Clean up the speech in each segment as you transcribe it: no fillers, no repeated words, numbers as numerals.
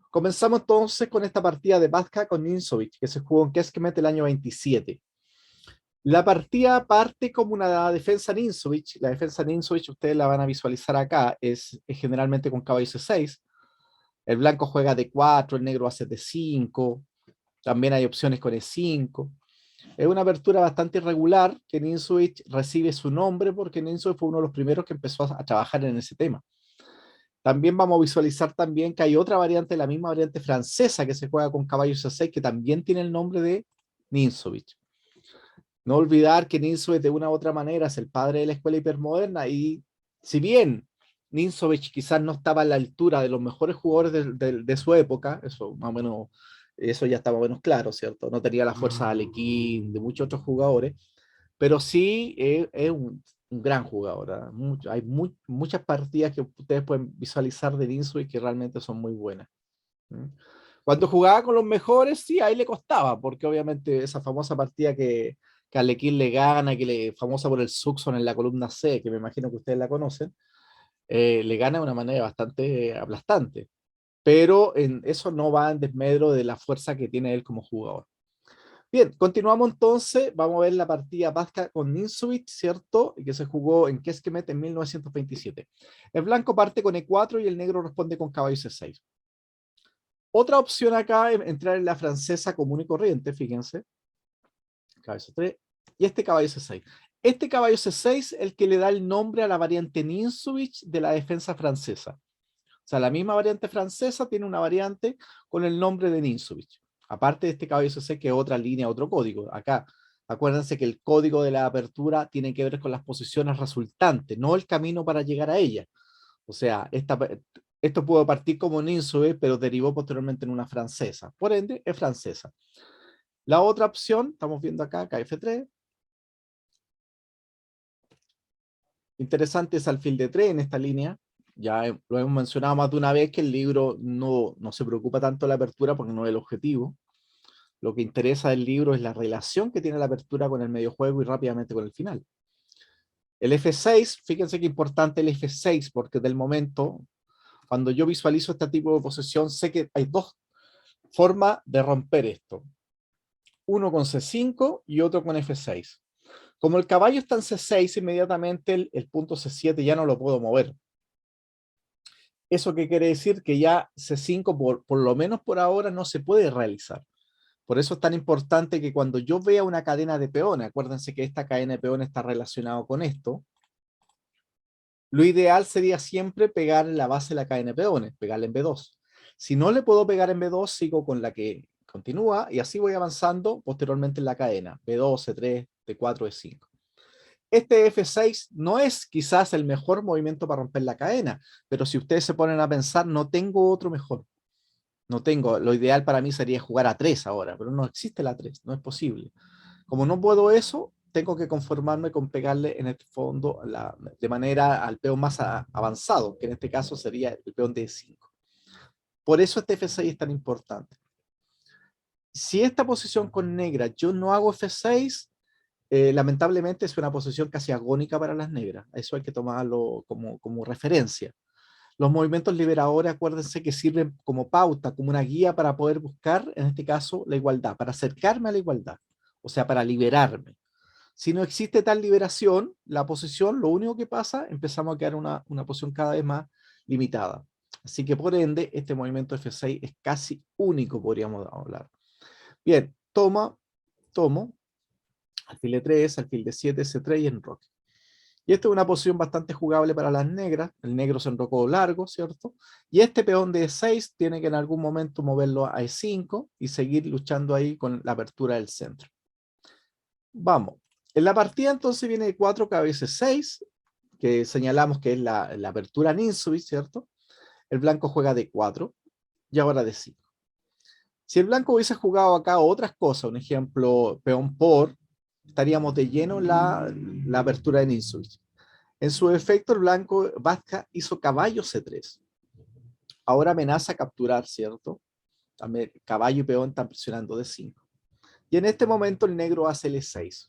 Comenzamos entonces con esta partida de Vazca con Ninsovic, que se jugó en Kecskemét el año 27. La partida parte como una defensa Ninsovic. La defensa Ninsovic, ustedes la van a visualizar acá, es generalmente con caballo C6. El blanco juega D4, el negro hace D5. También hay opciones con E5. Es una apertura bastante irregular que Ninsovic recibe su nombre porque Ninsovic fue uno de los primeros que empezó a trabajar en ese tema. También vamos a visualizar también que hay otra variante, la misma variante francesa que se juega con caballo C6, que también tiene el nombre de Ninsovic. No olvidar que Ninsovic de una u otra manera es el padre de la escuela hipermoderna y si bien Ninsovic quizás no estaba a la altura de los mejores jugadores de su época, eso más o menos, eso ya está más o menos claro, ¿cierto? No tenía la fuerza de Alekhine, de muchos otros jugadores, pero sí es un gran jugador. ¿Ah? Hay muchas partidas que ustedes pueden visualizar de Ninsovic que realmente son muy buenas. ¿Mm? Cuando jugaba con los mejores, sí, ahí le costaba, porque obviamente esa famosa partida que Alekhine le gana, famosa por el Suxon en la columna C, que me imagino que ustedes la conocen, le gana de una manera bastante aplastante. Pero eso no va en desmedro de la fuerza que tiene él como jugador. Bien, continuamos entonces. Vamos a ver la partida vasca con Ninsovic, ¿cierto? Que se jugó en Kecskemét en 1927. El blanco parte con E4 y el negro responde con caballo C6. Otra opción acá es entrar en la francesa común y corriente, fíjense. Caballo C3 y este caballo C6. Este caballo C6 es el que le da el nombre a la variante Ninsovic de la defensa francesa. O sea, la misma variante francesa tiene una variante con el nombre de Ninsovic. Aparte de este caballo C6, que es otra línea, otro código. Acá, acuérdense que el código de la apertura tiene que ver con las posiciones resultantes, no el camino para llegar a ella. O sea, esto pudo partir como Ninsovic, pero derivó posteriormente en una francesa. Por ende, es francesa. La otra opción, estamos viendo acá, KF3. Interesante es alfil de 3 en esta línea. Ya lo hemos mencionado más de una vez que el libro no se preocupa tanto de la apertura porque no es el objetivo. Lo que interesa del libro es la relación que tiene la apertura con el medio juego y rápidamente con el final. El F6, fíjense qué importante el F6, porque del momento, cuando yo visualizo este tipo de posesión, sé que hay dos formas de romper esto. Uno con C5 y otro con F6. Como el caballo está en C6, inmediatamente el punto C7 ya no lo puedo mover. ¿Eso qué quiere decir? Que ya C5, por lo menos por ahora, no se puede realizar. Por eso es tan importante que cuando yo vea una cadena de peones, acuérdense que esta cadena de peones está relacionada con esto, lo ideal sería siempre pegar en la base de la cadena de peones, pegarle en B2. Si no le puedo pegar en B2, sigo con la que continúa y así voy avanzando posteriormente en la cadena, B2, C3, D4, E5. Este F6 no es quizás el mejor movimiento para romper la cadena, pero si ustedes se ponen a pensar, no tengo otro mejor. No tengo, lo ideal para mí sería jugar a 3 ahora, pero no existe la 3, no es posible. Como no puedo eso, tengo que conformarme con pegarle en el fondo de manera al peón más avanzado, que en este caso sería el peón de 5. Por eso este F6 es tan importante. Si esta posición con negra yo no hago F6, lamentablemente es una posición casi agónica para las negras. Eso hay que tomarlo como referencia. Los movimientos liberadores, acuérdense que sirven como pauta, como una guía para poder buscar, en este caso, la igualdad, para acercarme a la igualdad, o sea, para liberarme. Si no existe tal liberación, la posición, lo único que pasa, empezamos a quedar una posición cada vez más limitada. Así que por ende, este movimiento F6 es casi único, podríamos hablar. Bien, tomo, alfil de 3, alfil de 7, C3 y enroque. Y esta es una posición bastante jugable para las negras. El negro se enrocó largo, ¿cierto? Y este peón de E6 tiene que en algún momento moverlo a E5 y seguir luchando ahí con la apertura del centro. Vamos. En la partida entonces viene 4 cabezas 6, que señalamos que es la apertura Ninsovic, ¿cierto? El blanco juega D4 y ahora D5. Si el blanco hubiese jugado acá otras cosas, un ejemplo, peón por, estaríamos de lleno en la apertura de Ninsovic. En su efecto, el blanco Vazca hizo caballo C3. Ahora amenaza capturar, ¿cierto? También caballo y peón están presionando D5. Y en este momento el negro hace L6.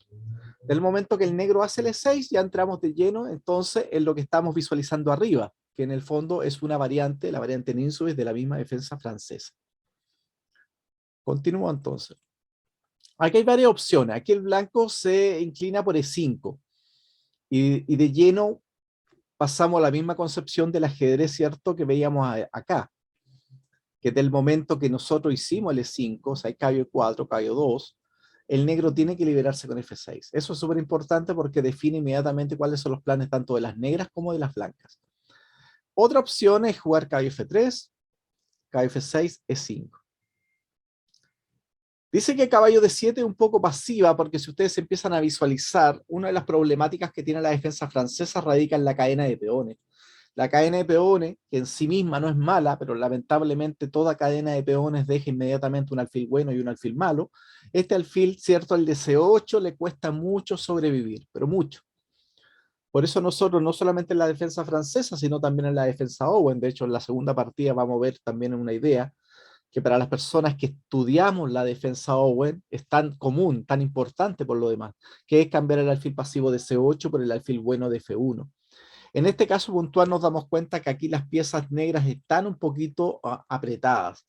Del momento que el negro hace L6, ya entramos de lleno entonces en lo que estamos visualizando arriba, que en el fondo es una variante, la variante Ninsues de la misma defensa francesa. Continúo entonces. Aquí hay varias opciones. Aquí el blanco se inclina por E5 y de lleno pasamos a la misma concepción del ajedrez, ¿cierto?, que veíamos acá, que del momento que nosotros hicimos el E5, o sea, hay caballo 4, caballo 2, el negro tiene que liberarse con F6. Eso es súper importante porque define inmediatamente cuáles son los planes tanto de las negras como de las blancas. Otra opción es jugar caballo F3, caballo F6, E5. Dice que caballo D7 es un poco pasiva porque si ustedes empiezan a visualizar, una de las problemáticas que tiene la defensa francesa radica en la cadena de peones. La cadena de peones, que en sí misma no es mala, pero lamentablemente toda cadena de peones deja inmediatamente un alfil bueno y un alfil malo. Este alfil, cierto, al de C8 le cuesta mucho sobrevivir, pero mucho. Por eso nosotros, no solamente en la defensa francesa, sino también en la defensa Owen, de hecho en la segunda partida vamos a ver también una idea, que para las personas que estudiamos la defensa Owen es tan común, tan importante por lo demás, que es cambiar el alfil pasivo de C8 por el alfil bueno de F1. En este caso puntual nos damos cuenta que aquí las piezas negras están un poquito apretadas.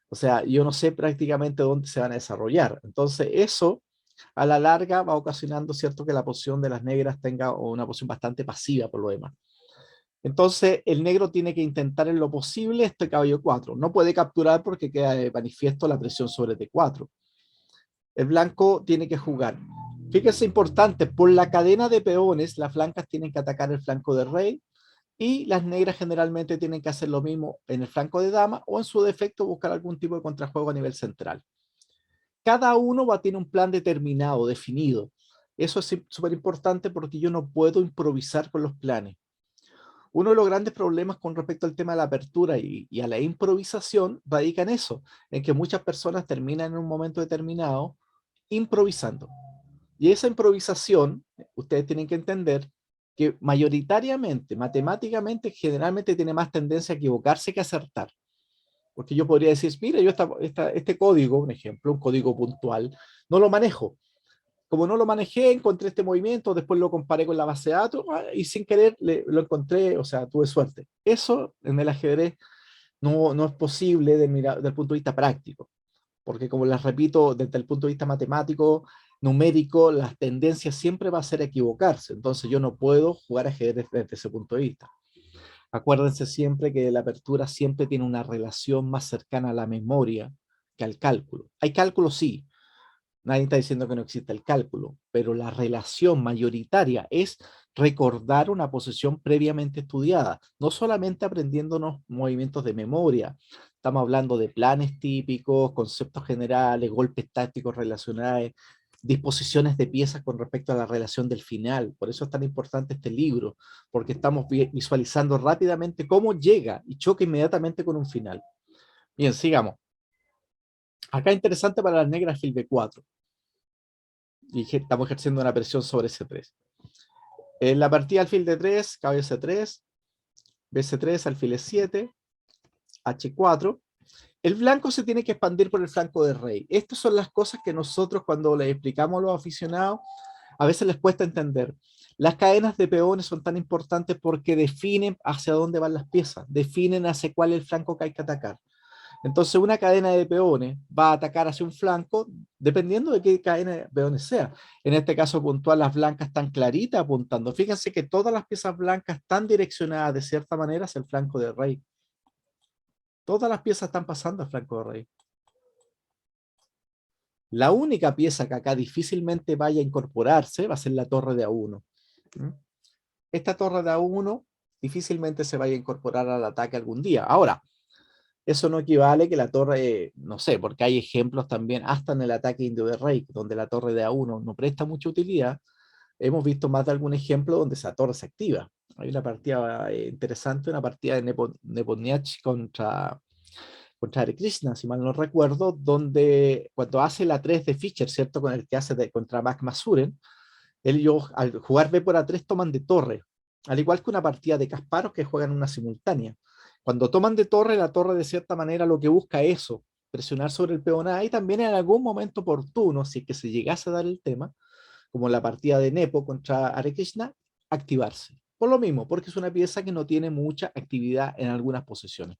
O sea, yo no sé prácticamente dónde se van a desarrollar. Entonces eso a la larga va ocasionando, ¿cierto?, que la posición de las negras tenga una posición bastante pasiva por lo demás. Entonces, el negro tiene que intentar en lo posible este caballo 4. No puede capturar porque queda de manifiesto la presión sobre T4. El blanco tiene que jugar. Fíjense, importante, por la cadena de peones, las blancas tienen que atacar el flanco de rey y las negras generalmente tienen que hacer lo mismo en el flanco de dama o en su defecto buscar algún tipo de contrajuego a nivel central. Cada uno va a tener un plan determinado, definido. Eso es súper importante porque yo no puedo improvisar con los planes. Uno de los grandes problemas con respecto al tema de la apertura y a la improvisación radica en eso, en que muchas personas terminan en un momento determinado improvisando. Y esa improvisación, ustedes tienen que entender que mayoritariamente, matemáticamente, generalmente tiene más tendencia a equivocarse que a acertar. Porque yo podría decir, mira, yo este código, un ejemplo, un código puntual, no lo manejo. Como no lo manejé, encontré este movimiento, después lo comparé con la base de datos y sin querer lo encontré, o sea, tuve suerte. Eso en el ajedrez no es posible desde el punto de vista práctico, porque como les repito, desde el punto de vista matemático, numérico, las tendencias siempre va a ser equivocarse. Entonces yo no puedo jugar ajedrez desde ese punto de vista. Acuérdense siempre que la apertura siempre tiene una relación más cercana a la memoria que al cálculo. Hay cálculo, sí, nadie está diciendo que no exista el cálculo, pero la relación mayoritaria es recordar una posición previamente estudiada, no solamente aprendiéndonos movimientos de memoria. Estamos hablando de planes típicos, conceptos generales, golpes tácticos relacionados, disposiciones de piezas con respecto a la relación del final. Por eso es tan importante este libro, porque estamos visualizando rápidamente cómo llega y choca inmediatamente con un final. Bien, sigamos. Acá interesante para las negras fil B4. Y estamos ejerciendo una presión sobre C3. En la partida alfil D3, caballo C3, BC3, alfil E7, H4. El blanco se tiene que expandir por el flanco de rey. Estas son las cosas que nosotros cuando les explicamos a los aficionados, a veces les cuesta entender. Las cadenas de peones son tan importantes porque definen hacia dónde van las piezas, definen hacia cuál es el flanco que hay que atacar. Entonces una cadena de peones va a atacar hacia un flanco dependiendo de qué cadena de peones sea. En este caso puntual las blancas están claritas apuntando. Fíjense que todas las piezas blancas están direccionadas de cierta manera hacia el flanco del rey. Todas las piezas están pasando al flanco del rey. La única pieza que acá difícilmente vaya a incorporarse va a ser la torre de A1. Esta torre de A1 difícilmente se vaya a incorporar al ataque algún día. Ahora, eso no equivale que la torre, no sé, porque hay ejemplos también, hasta en el ataque indio de rey, donde la torre de A1 no presta mucha utilidad. Hemos visto más de algún ejemplo donde esa torre se activa. Hay una partida interesante, una partida de Nepomniachtchi contra Hare Krishna, si mal no recuerdo, donde cuando hace la 3 de Fischer, ¿cierto? Con el que hace contra Max Masuren, ellos al jugar B por A3 toman de torre, al igual que una partida de Kasparov que juegan una simultánea. Cuando toman de torre, la torre de cierta manera lo que busca es eso, presionar sobre el peón A y también en algún momento oportuno, si es que se llegase a dar el tema, como la partida de Nepo contra Hare Krishna, activarse. Por lo mismo, porque es una pieza que no tiene mucha actividad en algunas posiciones.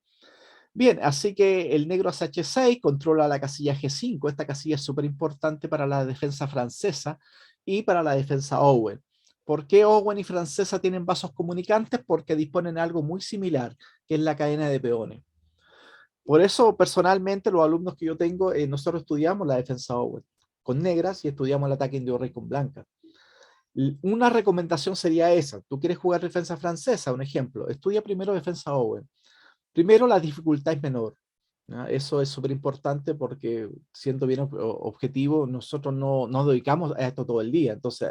Bien, así que el negro hace H6, controla la casilla G5. Esta casilla es súper importante para la defensa francesa y para la defensa Owen. ¿Por qué Owen y francesa tienen vasos comunicantes? Porque disponen de algo muy similar, que es la cadena de peones. Por eso, personalmente, los alumnos que yo tengo, nosotros estudiamos la defensa Owen con negras y estudiamos el ataque indio-rey con blancas. Una recomendación sería esa. Tú quieres jugar defensa francesa, un ejemplo. Estudia primero defensa Owen. Primero, la dificultad es menor. ¿Ya? Eso es súper importante porque, siendo bien objetivo, nosotros no nos dedicamos a esto todo el día. Entonces,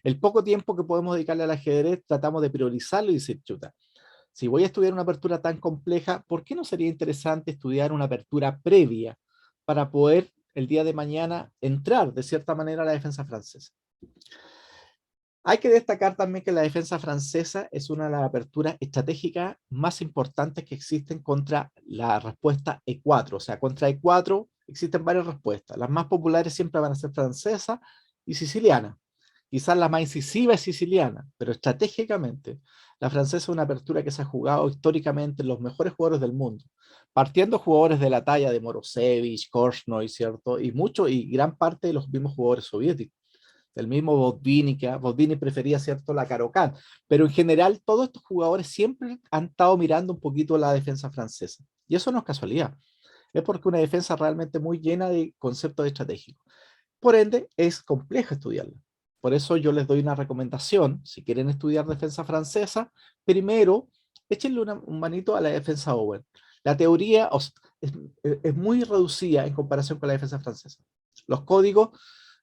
el poco tiempo que podemos dedicarle al ajedrez, tratamos de priorizarlo y decir, chuta, si voy a estudiar una apertura tan compleja, ¿por qué no sería interesante estudiar una apertura previa para poder el día de mañana entrar de cierta manera a la defensa francesa? Hay que destacar también que la defensa francesa es una de las aperturas estratégicas más importantes que existen contra la respuesta E4. O sea, contra E4 existen varias respuestas. Las más populares siempre van a ser francesa y siciliana. Quizás la más incisiva es siciliana, pero estratégicamente la francesa es una apertura que se ha jugado históricamente en los mejores jugadores del mundo, partiendo jugadores de la talla de Morozevich, Korchnoi, ¿cierto? Y gran parte de los mismos jugadores soviéticos. El mismo Botvinnik, que Botvinnik prefería, ¿cierto?, la Caro-Kann, pero en general todos estos jugadores siempre han estado mirando un poquito la defensa francesa, y eso no es casualidad, es porque una defensa realmente muy llena de conceptos estratégicos. Por ende, es complejo estudiarla. Por eso yo les doy una recomendación, si quieren estudiar defensa francesa, primero échenle un manito a la defensa Owen. La teoría es muy reducida en comparación con la defensa francesa. Los códigos,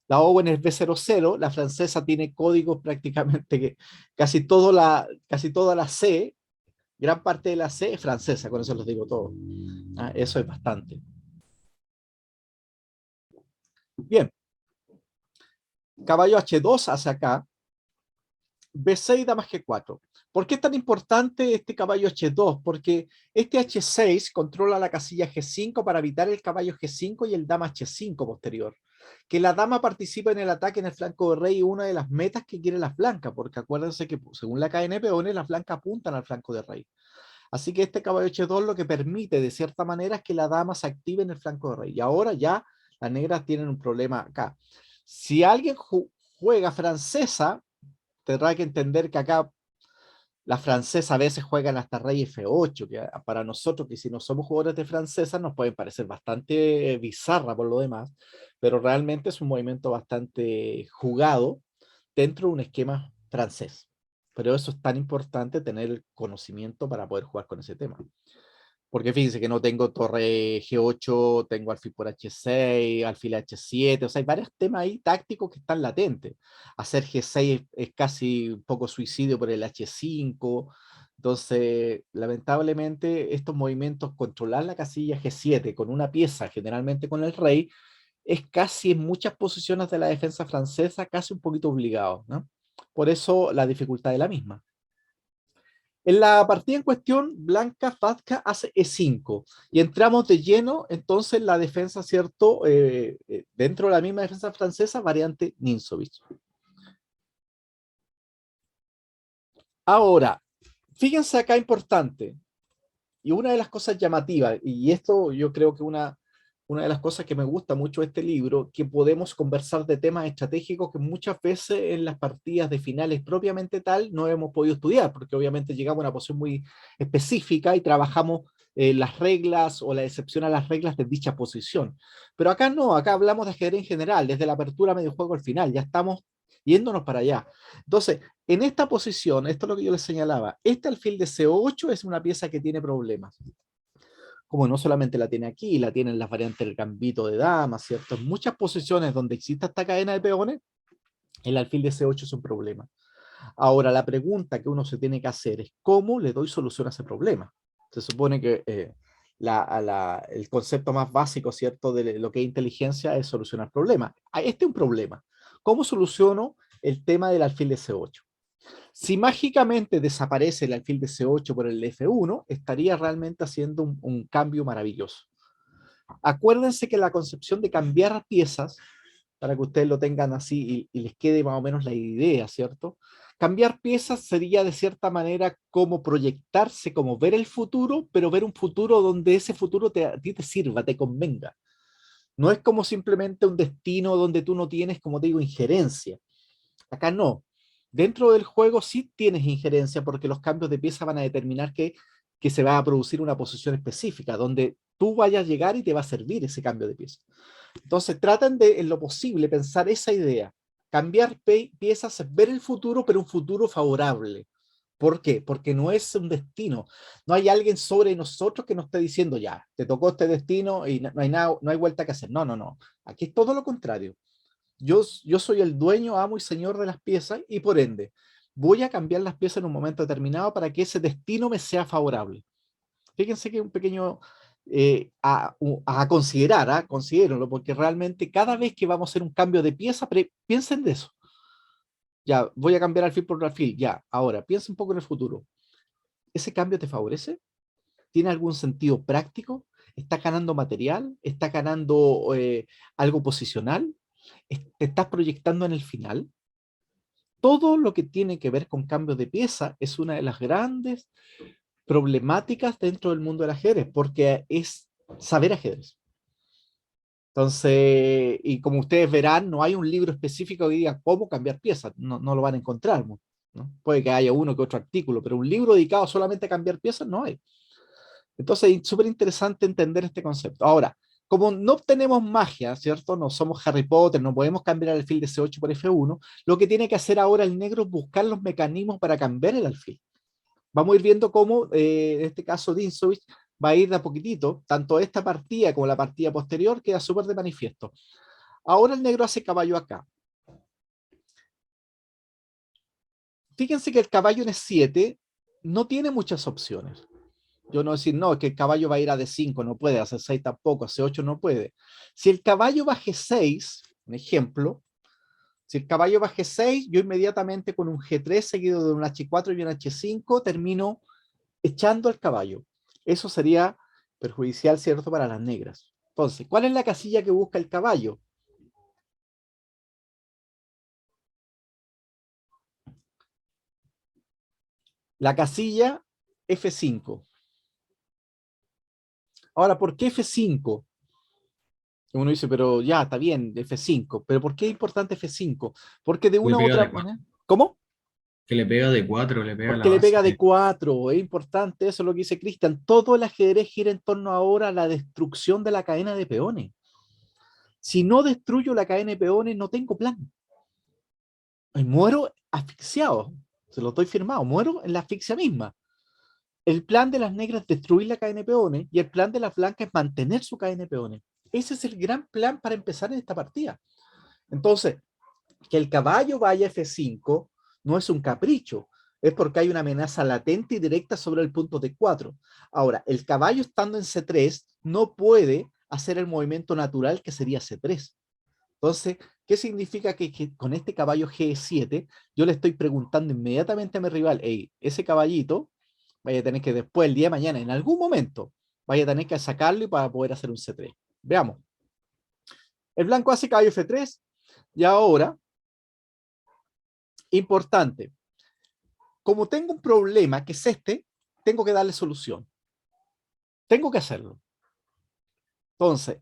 la Owen es B00, la francesa tiene códigos prácticamente que casi toda la C, gran parte de la C es francesa, con eso les digo todo. Eso es bastante. Bien, caballo H2 hacia acá, B6 da más G4. ¿Por qué es tan importante este caballo H2? Porque este H6 controla la casilla G5 para evitar el caballo G5 y el dama H5 posterior. Que la dama participe en el ataque en el flanco de rey es una de las metas que quiere la flanca, porque acuérdense que según la cadena de peones, la flanca apuntan al flanco de rey. Así que este caballo H2 lo que permite de cierta manera es que la dama se active en el flanco de rey. Y ahora ya las negras tienen un problema acá. Si alguien juega francesa, tendrá que entender que acá la francesa a veces juegan hasta rey F8, que para nosotros que si no somos jugadores de francesa nos pueden parecer bastante bizarra por lo demás, pero realmente es un movimiento bastante jugado dentro de un esquema francés. Pero eso es tan importante tener el conocimiento para poder jugar con ese tema. Porque fíjense que no tengo torre G8, tengo alfil por H6, alfil H7, o sea, hay varios temas ahí tácticos que están latentes. Hacer G6 es casi un poco suicidio por el H5. Entonces, lamentablemente, estos movimientos, controlar la casilla G7 con una pieza, generalmente con el rey, es casi en muchas posiciones de la defensa francesa, casi un poquito obligado, ¿no? Por eso la dificultad de la misma. En la partida en cuestión, Blanca Fatka hace E5 y entramos de lleno entonces en la defensa, ¿cierto? Dentro de la misma defensa francesa, variante Ninsovic. Ahora, fíjense acá importante, y una de las cosas llamativas, y esto yo creo que una de las cosas que me gusta mucho de este libro, que podemos conversar de temas estratégicos que muchas veces en las partidas de finales propiamente tal no hemos podido estudiar, porque obviamente llegamos a una posición muy específica y trabajamos las reglas o la excepción a las reglas de dicha posición. Pero acá no, acá hablamos de ajedrez en general, desde la apertura medio juego al final, ya estamos yéndonos para allá. Entonces, en esta posición, esto es lo que yo les señalaba, este alfil de C8 es una pieza que tiene problemas. Como no solamente la tiene aquí, la tiene en las variantes del gambito de dama, ¿cierto? En muchas posiciones donde existe esta cadena de peones, el alfil de C8 es un problema. Ahora, la pregunta que uno se tiene que hacer es, ¿cómo le doy solución a ese problema? Se supone que el concepto más básico, ¿cierto?, de lo que es inteligencia es solucionar problemas. Este es un problema. ¿Cómo soluciono el tema del alfil de C8? Si mágicamente desaparece el alfil de C8 por el F1, estaría realmente haciendo un cambio maravilloso. Acuérdense que la concepción de cambiar piezas, para que ustedes lo tengan así y les quede más o menos la idea, ¿cierto? Cambiar piezas sería de cierta manera como proyectarse, como ver el futuro, pero ver un futuro donde ese futuro a ti te sirva, te convenga. No es como simplemente un destino donde tú no tienes, como te digo, injerencia. Acá no. Dentro del juego sí tienes injerencia porque los cambios de pieza van a determinar que se va a producir una posición específica, donde tú vayas a llegar y te va a servir ese cambio de pieza. Entonces tratan de, en lo posible, pensar esa idea. Cambiar piezas es ver el futuro, pero un futuro favorable. ¿Por qué? Porque no es un destino. No hay alguien sobre nosotros que nos esté diciendo, ya, te tocó este destino y no hay nada, no hay vuelta que hacer. No, no, no. Aquí es todo lo contrario. Yo soy el dueño, amo y señor de las piezas y por ende voy a cambiar las piezas en un momento determinado para que ese destino me sea favorable. Fíjense que es un pequeño a considerar, considérenlo, porque realmente cada vez que vamos a hacer un cambio de pieza, piensen de eso. Ya, voy a cambiar alfil por alfil, ya, ahora, piensa un poco en el futuro. ¿Ese cambio te favorece? ¿Tiene algún sentido práctico? ¿Estás ganando material? ¿Estás ganando algo posicional? ¿Te estás proyectando en el final? Todo lo que tiene que ver con cambios de pieza es una de las grandes problemáticas dentro del mundo del ajedrez, porque es saber ajedrez. Entonces, y como ustedes verán, no hay un libro específico que diga cómo cambiar piezas, no, no lo van a encontrar, ¿no? Puede que haya uno que otro artículo, pero un libro dedicado solamente a cambiar piezas no hay. Entonces, es súper interesante entender este concepto. Ahora, como no tenemos magia, ¿cierto? No somos Harry Potter, no podemos cambiar el alfil de C8 por F1, lo que tiene que hacer ahora el negro es buscar los mecanismos para cambiar el alfil. Vamos a ir viendo cómo, en este caso, Dinsovic va a ir de a poquitito, tanto esta partida como la partida posterior queda súper de manifiesto. Ahora el negro hace caballo acá. Fíjense que el caballo en E7 no tiene muchas opciones. Yo no decir, no, es que el caballo va a ir a D5, no puede, a C6 tampoco, a C8 no puede. Si el caballo va a G6, un ejemplo, si el caballo va a G6, yo inmediatamente con un G3 seguido de un H4 y un H5 termino echando al caballo. Eso sería perjudicial, ¿cierto?, para las negras. Entonces, ¿cuál es la casilla que busca el caballo? La casilla F5. Ahora, ¿por qué F5? Uno dice, pero ya, está bien, F5. ¿Pero por qué es importante F5? Porque de Le una u pega otra de 4. manera... ¿Cómo? Que le pega de 4, le pega a la Porque le base. pega de 4. Es importante eso, es lo que dice Cristian. Todo el ajedrez gira en torno ahora a la destrucción de la cadena de peones. Si no destruyo la cadena de peones, no tengo plan. Y muero asfixiado. Se lo estoy firmado. Muero en la asfixia misma. El plan de las negras es destruir la cadena de peones y el plan de las blancas es mantener su cadena de peones. Ese es el gran plan para empezar en esta partida. Entonces, que el caballo vaya a F5 no es un capricho, es porque hay una amenaza latente y directa sobre el punto D4. Ahora, el caballo estando en C3 no puede hacer el movimiento natural que sería C3. Entonces, ¿qué significa que con este caballo G7 yo le estoy preguntando inmediatamente a mi rival, hey, ese caballito vaya a tener que después, el día de mañana, en algún momento, vaya a tener que sacarlo y para poder hacer un C3. Veamos. El blanco hace caballo F3 y ahora, importante, como tengo un problema que es este, tengo que darle solución. Tengo que hacerlo. Entonces,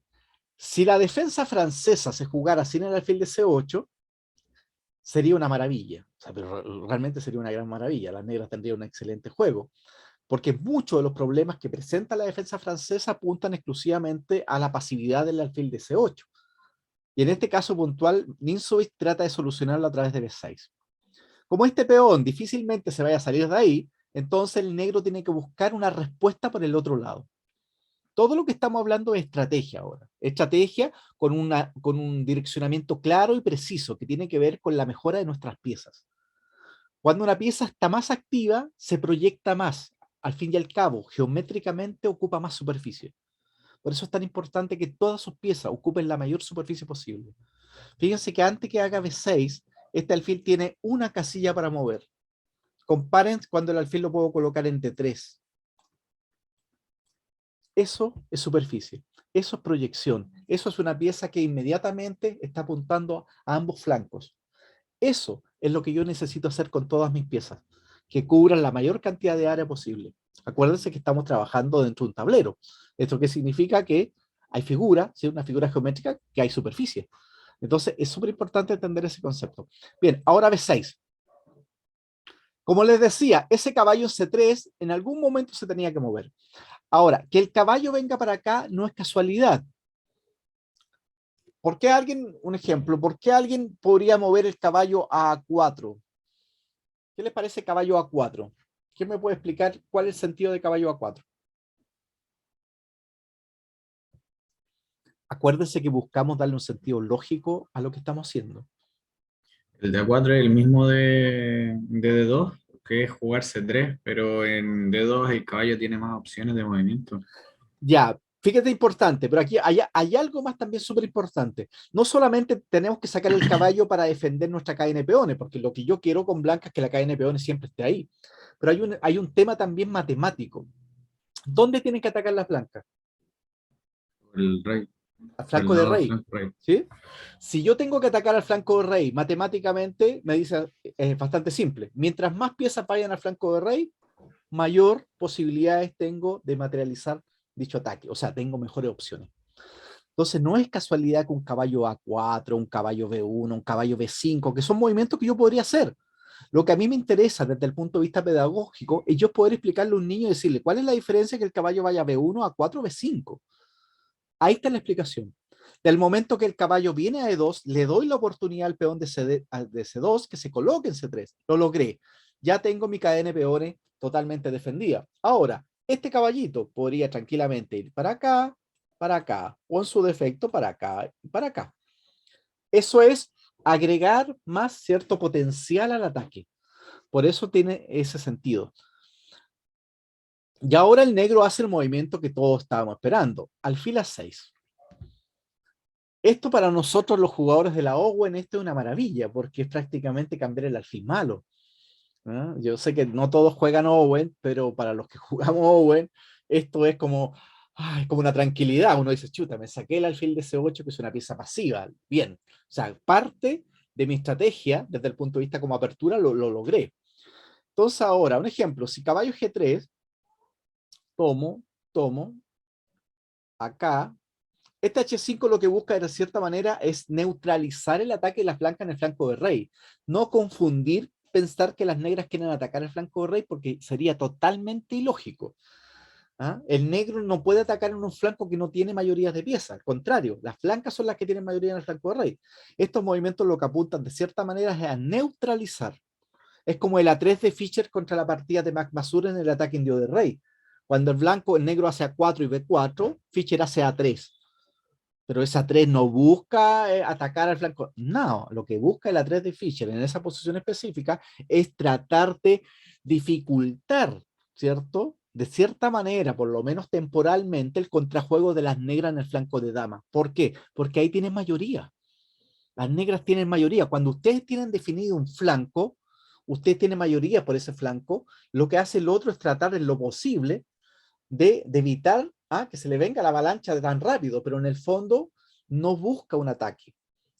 si la defensa francesa se jugara sin el alfil de C8, sería una maravilla. O sea, pero realmente sería una gran maravilla. Las negras tendrían un excelente juego. Porque muchos de los problemas que presenta la defensa francesa apuntan exclusivamente a la pasividad del alfil de C8. Y en este caso puntual, Ninsovic trata de solucionarlo a través de B6. Como este peón difícilmente se vaya a salir de ahí, entonces el negro tiene que buscar una respuesta por el otro lado. Todo lo que estamos hablando es estrategia ahora. Estrategia con un direccionamiento claro y preciso que tiene que ver con la mejora de nuestras piezas. Cuando una pieza está más activa, se proyecta más. Al fin y al cabo, geométricamente ocupa más superficie. Por eso es tan importante que todas sus piezas ocupen la mayor superficie posible. Fíjense que antes que haga B6, este alfil tiene una casilla para mover. Comparen cuando el alfil lo puedo colocar en D3. Eso es superficie, eso es proyección, eso es una pieza que inmediatamente está apuntando a ambos flancos. Eso es lo que yo necesito hacer con todas mis piezas, que cubran la mayor cantidad de área posible. Acuérdense que estamos trabajando dentro de un tablero. ¿Esto qué significa? Que hay figuras, ¿sí? Una figura geométrica, que hay superficie. Entonces, es súper importante entender ese concepto. Bien, ahora B6. Como les decía, ese caballo en C3 en algún momento se tenía que mover. Ahora, que el caballo venga para acá no es casualidad. ¿Por qué alguien, un ejemplo, por qué alguien podría mover el caballo a A4? ¿Qué les parece caballo A4? ¿Quién me puede explicar cuál es el sentido de caballo A4? Acuérdense que buscamos darle un sentido lógico a lo que estamos haciendo. El de A4 es el mismo de D2, que es jugar C3, pero en D2 el caballo tiene más opciones de movimiento. Ya, fíjate importante, pero aquí hay algo más también súper importante. No solamente tenemos que sacar el caballo para defender nuestra cadena de peones, porque lo que yo quiero con blanca es que la cadena de peones siempre esté ahí. Pero hay un tema también matemático. ¿Dónde tienen que atacar las blancas? El rey, Al por el flanco de lado del rey. flanco rey. ¿Sí? Si yo tengo que atacar al flanco de rey, matemáticamente me dice, es bastante simple. Mientras más piezas vayan al flanco de rey, mayor posibilidades tengo de materializar dicho ataque. O sea, tengo mejores opciones. Entonces, no es casualidad que un caballo A4, un caballo B1, un caballo B5, que son movimientos que yo podría hacer. Lo que a mí me interesa desde el punto de vista pedagógico es yo poder explicarle a un niño y decirle cuál es la diferencia que el caballo vaya B1, A4, B5. Ahí está la explicación. Del momento que el caballo viene a E2, le doy la oportunidad al peón de C2 que se coloque en C3. Lo logré. Ya tengo mi cadena de peones totalmente defendida. Ahora, este caballito podría tranquilamente ir para acá, o en su defecto para acá y para acá. Eso es agregar más cierto potencial al ataque. Por eso tiene ese sentido. Y ahora el negro hace el movimiento que todos estábamos esperando. Alfil A6. Esto para nosotros los jugadores de la Owen, esto es una maravilla, porque es prácticamente cambiar el alfil malo. ¿Ah? Yo sé que no todos juegan Owen, pero para los que jugamos Owen, esto es como, ay, como una tranquilidad. Uno dice, chuta, me saqué el alfil de C8, que es una pieza pasiva. Bien. O sea, parte de mi estrategia, desde el punto de vista como apertura, lo logré. Entonces ahora, un ejemplo, si caballo G3, tomo, acá, este H5 lo que busca de cierta manera es neutralizar el ataque de las blancas en el flanco de rey. No confundir, pensar que las negras quieren atacar el flanco de rey porque sería totalmente ilógico. ¿Ah? El negro no puede atacar en un flanco que no tiene mayorías de piezas. Al contrario, las blancas son las que tienen mayoría en el flanco de rey. Estos movimientos lo que apuntan de cierta manera es a neutralizar. Es como el A3 de Fischer contra la partida de McMasur en el ataque indio de rey. Cuando el negro hace A4 y B4, Fischer hace A3. Pero esa 3 no busca atacar al flanco. No, lo que busca el A3 de Fischer en esa posición específica es tratar de dificultar, ¿cierto? De cierta manera, por lo menos temporalmente, el contrajuego de las negras en el flanco de dama. ¿Por qué? Porque ahí tienen mayoría. Las negras tienen mayoría. Cuando ustedes tienen definido un flanco, ustedes tienen mayoría por ese flanco. Lo que hace el otro es tratar en lo posible de evitar que se le venga la avalancha tan rápido, pero en el fondo no busca un ataque.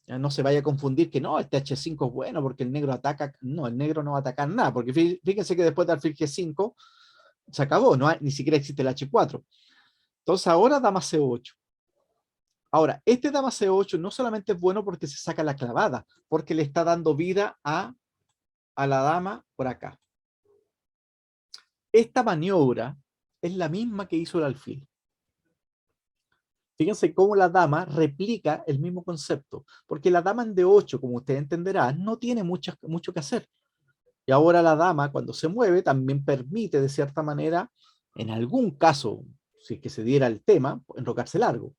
Ya no se vaya a confundir que no, este H5 es bueno porque el negro ataca. No, el negro no va a atacar nada, porque fíjense que después de alfil G5 se acabó, no hay, ni siquiera existe el H4. Entonces ahora dama C8. Ahora, este dama C8 no solamente es bueno porque se saca la clavada, porque le está dando vida a la dama por acá. Esta maniobra es la misma que hizo el alfil. Fíjense cómo la dama replica el mismo concepto, porque la dama en D8, como usted entenderá, no tiene mucho que hacer. Y ahora la dama, cuando se mueve, también permite, de cierta manera, en algún caso, si es que se diera el tema, enrocarse largo.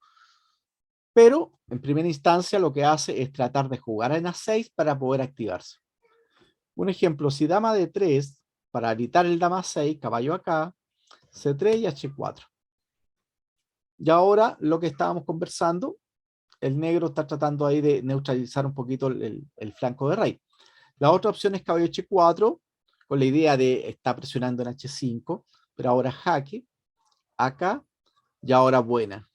Pero, en primera instancia, lo que hace es tratar de jugar en A6 para poder activarse. Un ejemplo, si dama D3, para evitar el dama 6, caballo acá, C3 y H4. Y ahora lo que estábamos conversando, el negro está tratando ahí de neutralizar un poquito el flanco de rey. La otra opción es caballo H4, con la idea de estar presionando en H5, pero ahora jaque, acá, y ahora buena.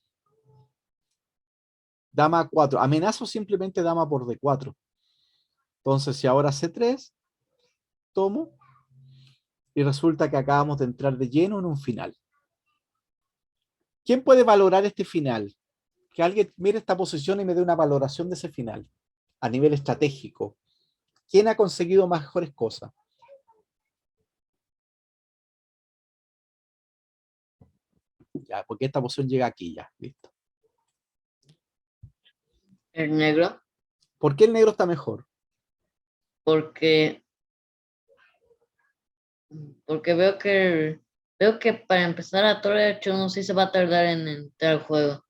Dama A4, amenazo simplemente dama por D4. Entonces, si ahora C3, tomo, y resulta que acabamos de entrar de lleno en un final. ¿Quién puede valorar este final? Que alguien mire esta posición y me dé una valoración de ese final a nivel estratégico. ¿Quién ha conseguido mejores cosas? Ya, porque esta posición llega aquí ya, listo. El negro, ¿Por qué el negro está mejor? porque, porque veo que para empezar a torre H1 sí se va a tardar en entrar al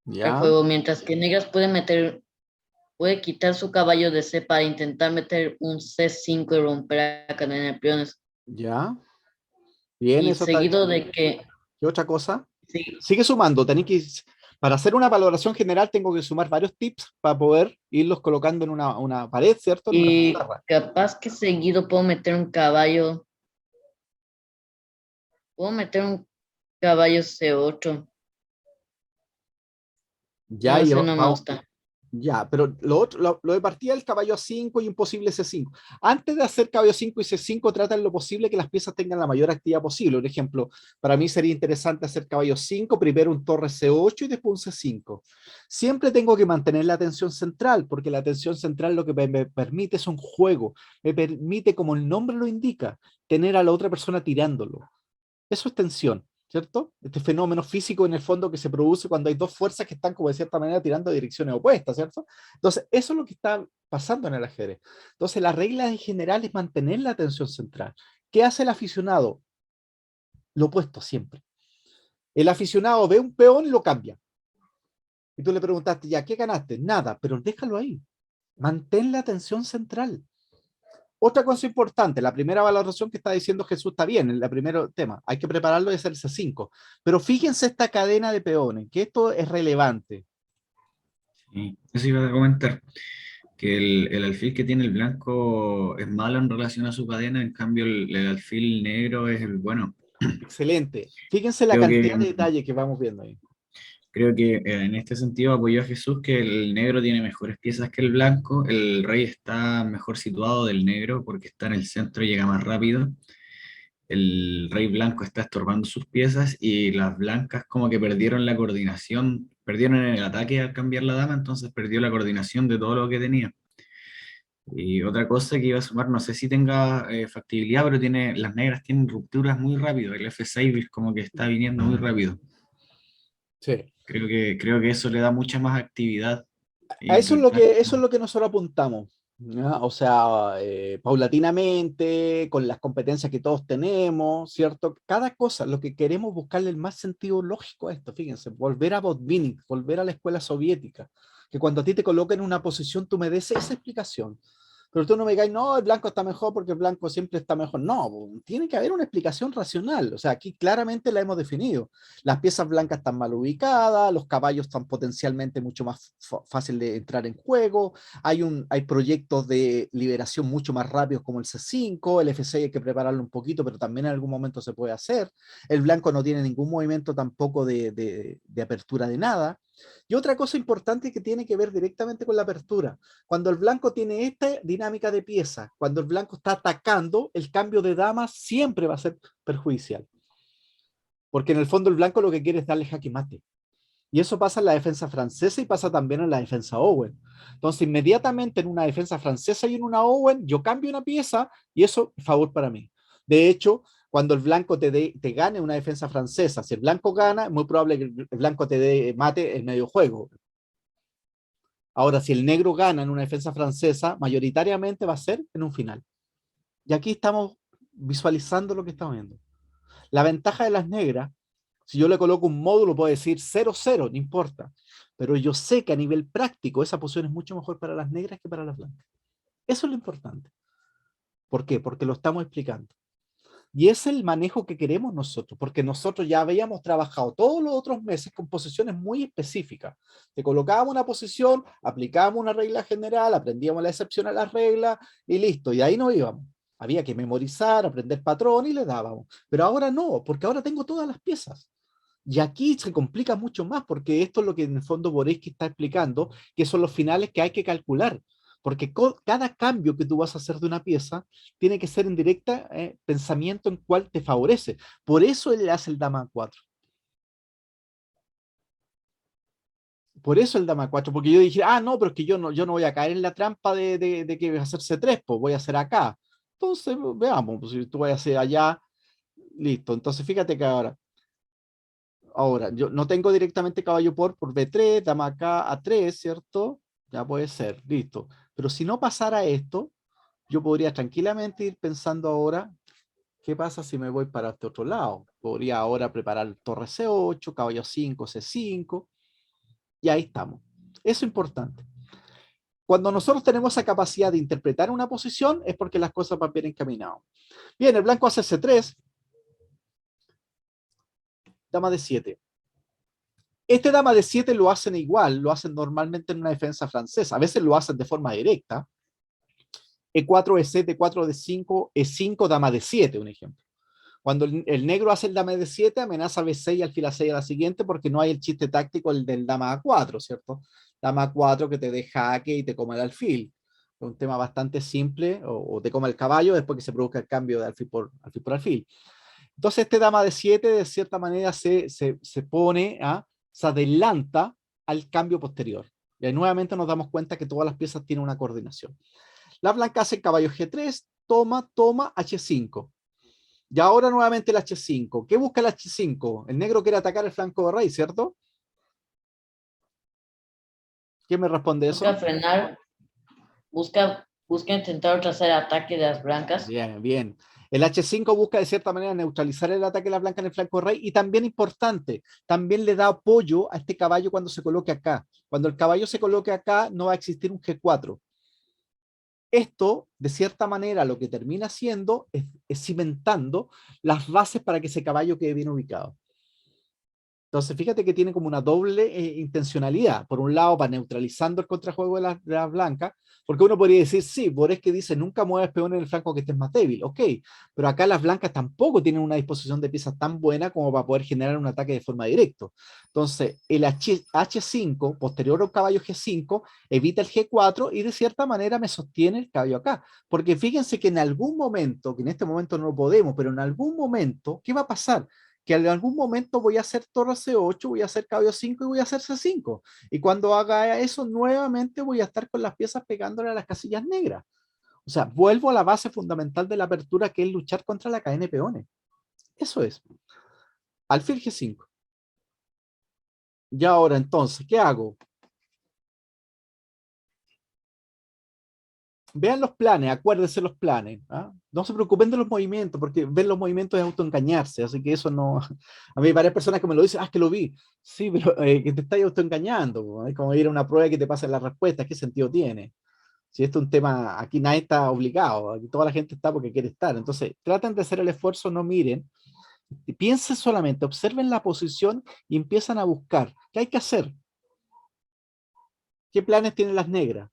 Ya, juego, mientras que negras puede quitar su caballo de C para intentar meter un C5 y romper la cadena de peones. ya. Bien, Y eso está seguido bien. de que, ¿Qué otra cosa? sí, Sigue sumando, tenéis que, para hacer una valoración general tengo que sumar varios tips para poder irlos colocando en una pared, ¿cierto? En una y pizarra. capaz que seguido puedo meter un caballo C8. Ya, No, y ese no me vamos, gusta. ya, pero lo otro, lo de partida el caballo A5 y un posible C5. Antes de hacer caballo 5 y C5, trata en lo posible que las piezas tengan la mayor actividad posible. Por ejemplo, para mí sería interesante hacer caballo 5, primero un torre C8 y después un C5. Siempre tengo que mantener la atención central, porque la atención central lo que me permite es un juego. Me permite, como el nombre lo indica, tener a la otra persona tirándolo. Eso es tensión, ¿cierto? Este fenómeno físico en el fondo que se produce cuando hay dos fuerzas que están como de cierta manera tirando a direcciones opuestas, ¿cierto? Entonces, eso es lo que está pasando en el ajedrez. Entonces, la regla en general es mantener la atención central. ¿Qué hace el aficionado? Lo opuesto siempre. El aficionado ve un peón y lo cambia. Y tú le preguntaste, ya, ¿qué ganaste? Nada, pero déjalo ahí. Mantén la atención central. Otra cosa importante, la primera valoración que está diciendo Jesús está bien, el primer tema, hay que prepararlo de hacerse 5. Pero fíjense esta cadena de peones, que esto es relevante. Sí, eso iba a comentar, que el alfil que tiene el blanco es malo en relación a su cadena, en cambio el alfil negro es el bueno. Excelente. Fíjense la Creo que, cantidad de detalle que vamos viendo ahí. creo que en este sentido apoyó a Jesús que el negro tiene mejores piezas que el blanco, el rey está mejor situado del negro porque está en el centro y llega más rápido. El rey blanco está estorbando sus piezas y las blancas como que perdieron la coordinación, perdieron en el ataque al cambiar la dama, entonces perdió la coordinación de todo lo que tenía. Y otra cosa que iba a sumar, no sé si tenga factibilidad, pero las negras tienen rupturas muy rápido, el F6 es como que está viniendo muy rápido. Sí. Creo que eso le da mucha más actividad A y eso es ventaja. eso es lo que nosotros apuntamos. ¿Ya? O sea, paulatinamente, con las competencias que todos tenemos, ¿cierto? Cada cosa, lo que queremos buscarle el más sentido lógico a esto, fíjense, volver a Botvinnik, volver a la escuela soviética, que cuando a ti te coloquen en una posición, tú me des esa explicación. Pero tú no me digas, no, el blanco está mejor porque el blanco siempre está mejor. No, tiene que haber una explicación racional. O sea, aquí claramente la hemos definido. Las piezas blancas están mal ubicadas, los caballos están potencialmente mucho más fácil de entrar en juego, hay proyectos de liberación mucho más rápidos como el C5, el F6 hay que prepararlo un poquito, pero también en algún momento se puede hacer. El blanco no tiene ningún movimiento tampoco de apertura de nada. Y otra cosa importante que tiene que ver directamente con la apertura. Cuando el blanco tiene esta dinámica de pieza, cuando el blanco está atacando, el cambio de dama siempre va a ser perjudicial. Porque en el fondo el blanco lo que quiere es darle jaque mate. Y eso pasa en la defensa francesa y pasa también en la defensa Owen. Entonces, inmediatamente en una defensa francesa y en una Owen, yo cambio una pieza y eso es favor para mí. De hecho, cuando el blanco te gane una defensa francesa, si el blanco gana, es muy probable que el blanco te dé mate en medio juego. Ahora, si el negro gana en una defensa francesa, mayoritariamente va a ser en un final. Y aquí estamos visualizando lo que estamos viendo. La ventaja de las negras, si yo le coloco un módulo, puedo decir 0-0, no importa. Pero yo sé que a nivel práctico esa posición es mucho mejor para las negras que para las blancas. Eso es lo importante. ¿Por qué? Porque lo estamos explicando. Y es el manejo que queremos nosotros, porque nosotros ya habíamos trabajado todos los otros meses con posiciones muy específicas. Te colocábamos una posición, aplicábamos una regla general, aprendíamos la excepción a las reglas y listo, y ahí nos íbamos. Había que memorizar, aprender patrón y le dábamos. Pero ahora no, porque ahora tengo todas las piezas. Y aquí se complica mucho más, porque esto es lo que en el fondo Borensky está explicando, que son los finales que hay que calcular. porque cada cambio que tú vas a hacer de una pieza tiene que ser en directa pensamiento en cuál te favorece. Por eso él hace el dama A4. Por eso el dama 4, porque yo dije, ah, no, pero es que yo no voy a caer en la trampa de que hacer C3, pues voy a hacer acá. Entonces, veamos, pues, si tú vas a hacer allá, listo. Entonces, fíjate que ahora, yo no tengo directamente caballo por B3, dama acá A3, ¿cierto? Ya puede ser, listo. Pero si no pasara esto, yo podría tranquilamente ir pensando ahora, ¿qué pasa si me voy para este otro lado? Podría ahora preparar torre C8, caballo 5, C5, y ahí estamos. Eso es importante. Cuando nosotros tenemos esa capacidad de interpretar una posición, es porque las cosas van bien encaminadas. Bien, el blanco hace C3, dama de 7. Este dama de 7 lo hacen igual, lo hacen normalmente en una defensa francesa. A veces lo hacen de forma directa. E4, E7, E4, D5, E5, dama de 7, un ejemplo. Cuando el negro hace el dama de 7, amenaza B6 y alfil A6 a la siguiente porque no hay el chiste táctico el del dama A4, ¿cierto? Dama A4 que te deja jaque y te come el alfil. Es un tema bastante simple, o te come el caballo después que se produzca el cambio de alfil por alfil. Entonces este dama de 7 de cierta manera se pone, se adelanta al cambio posterior. Y ahí nuevamente nos damos cuenta que todas las piezas tienen una coordinación. La blanca hace caballo G3, toma, H5. Y ahora nuevamente el H5. ¿Qué busca el H5? El negro quiere atacar el flanco de rey, ¿cierto? ¿Quién me responde eso? Busca frenar, busca intentar trazar el ataque de las blancas. Bien, bien. El H5 busca de cierta manera neutralizar el ataque de la blanca en el flanco de rey y también importante, también le da apoyo a este caballo cuando se coloque acá. Cuando el caballo se coloque acá no va a existir un G4. Esto, de cierta manera, lo que termina haciendo es cimentando las bases para que ese caballo quede bien ubicado. Entonces, fíjate que tiene como una doble intencionalidad. Por un lado, para neutralizando el contrajuego de la blanca, porque uno podría decir, sí, Borés que dice, nunca mueves peón en el flanco que estés más débil. Ok, pero acá las blancas tampoco tienen una disposición de piezas tan buena como para poder generar un ataque de forma directa. Entonces, el H5, posterior al caballo G5, evita el G4 y de cierta manera me sostiene el caballo acá. Porque fíjense que en algún momento, que en este momento no lo podemos, pero en algún momento, ¿qué va a pasar? Que en algún momento voy a hacer torre C8, voy a hacer caballo 5 y voy a hacer C5. Y cuando haga eso, nuevamente voy a estar con las piezas pegándole a las casillas negras. O sea, vuelvo a la base fundamental de la apertura, que es luchar contra la cadena de peones. Eso es. Alfil G5. Y ahora, entonces, ¿qué hago? Vean los planes, acuérdense los planes. No se preocupen de los movimientos, porque ver los movimientos es autoengañarse, así que eso no... A mí hay varias personas que me lo dicen, es que lo vi. Sí, pero que te estás autoengañando. Es como ir a una prueba que te pasen las respuestas, ¿qué sentido tiene? Si esto es un tema, aquí nadie está obligado, aquí toda la gente está porque quiere estar. Entonces, traten de hacer el esfuerzo, no miren. Piensen solamente, observen la posición y empiezan a buscar. ¿Qué hay que hacer? ¿Qué planes tienen las negras?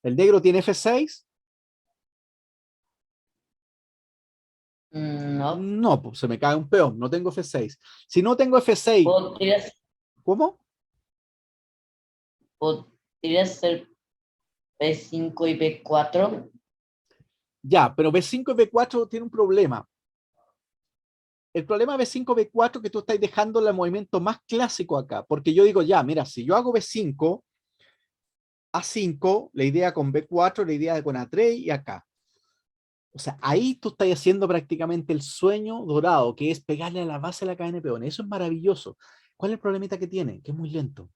¿El negro tiene F6? No. No, pues se me cae un peón, no tengo F6. Si no tengo F6, ¿cómo? Podría ser B5 y B4. Ya, pero B5 y B4 tiene un problema. El problema de B5, B4 que tú estás dejando el movimiento más clásico acá, porque yo digo, ya, mira, si yo hago B5, A5, la idea con B4, la idea con A3 y acá. O sea, ahí tú estás haciendo prácticamente el sueño dorado, que es pegarle a la base de la cadena de peones. Eso es maravilloso. ¿Cuál es el problemita que tiene? Que es muy lento.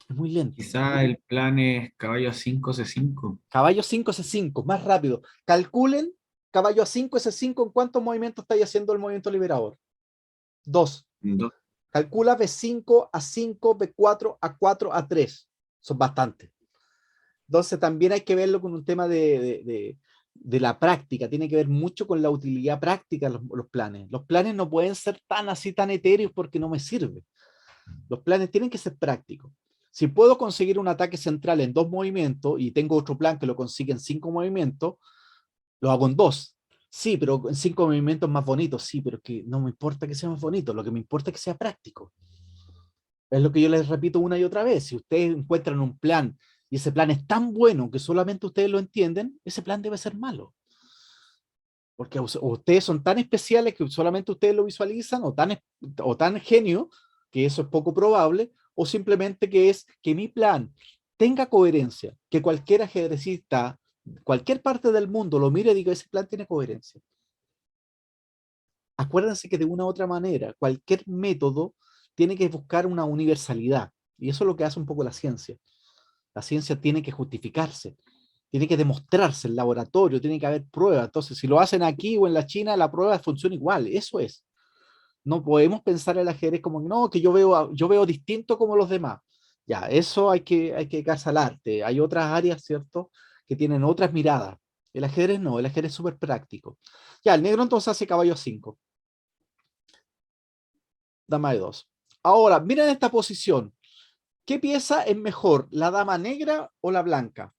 Es muy lento. Quizá el plan es caballo A5, C5. Caballo 5, C5, más rápido. Calculen caballo A5, S5, ¿en cuántos movimientos estáis haciendo el movimiento liberador? 2. Dos. Calcula B5, A5, B4, A4, A3. Son bastantes. Entonces también hay que verlo con un tema de la práctica. Tiene que ver mucho con la utilidad práctica de los planes. Los planes no pueden ser tan así, tan etéreos porque no me sirve. Los planes tienen que ser prácticos. Si puedo conseguir un ataque central en 2 movimientos y tengo otro plan que lo consigue en 5 movimientos, lo hago en 2. Sí, pero en 5 movimientos más bonitos. Sí, pero que no me importa que sea más bonito. Lo que me importa es que sea práctico. Es lo que yo les repito una y otra vez. Si ustedes encuentran un plan y ese plan es tan bueno que solamente ustedes lo entienden, ese plan debe ser malo. Porque ustedes son tan especiales que solamente ustedes lo visualizan, o tan genio, que eso es poco probable, o simplemente que es que mi plan tenga coherencia, que cualquier ajedrecista, cualquier parte del mundo lo mire y diga, ese plan tiene coherencia. Acuérdense que de una u otra manera, cualquier método tiene que buscar una universalidad, y eso es lo que hace un poco la ciencia. La ciencia tiene que justificarse, tiene que demostrarse en laboratorio, tiene que haber pruebas. Entonces, si lo hacen aquí o en la China, la prueba funciona igual. Eso es. No podemos pensar el ajedrez como no, que yo veo distinto como los demás. Ya, eso hay que dedicarse al arte. Hay otras áreas, ¿cierto?, que tienen otras miradas. El ajedrez no, el ajedrez es súper práctico. Ya, el negro entonces hace caballo 5, dama de 2. Ahora, miren esta posición. ¿Qué pieza es mejor, la dama negra o la blanca?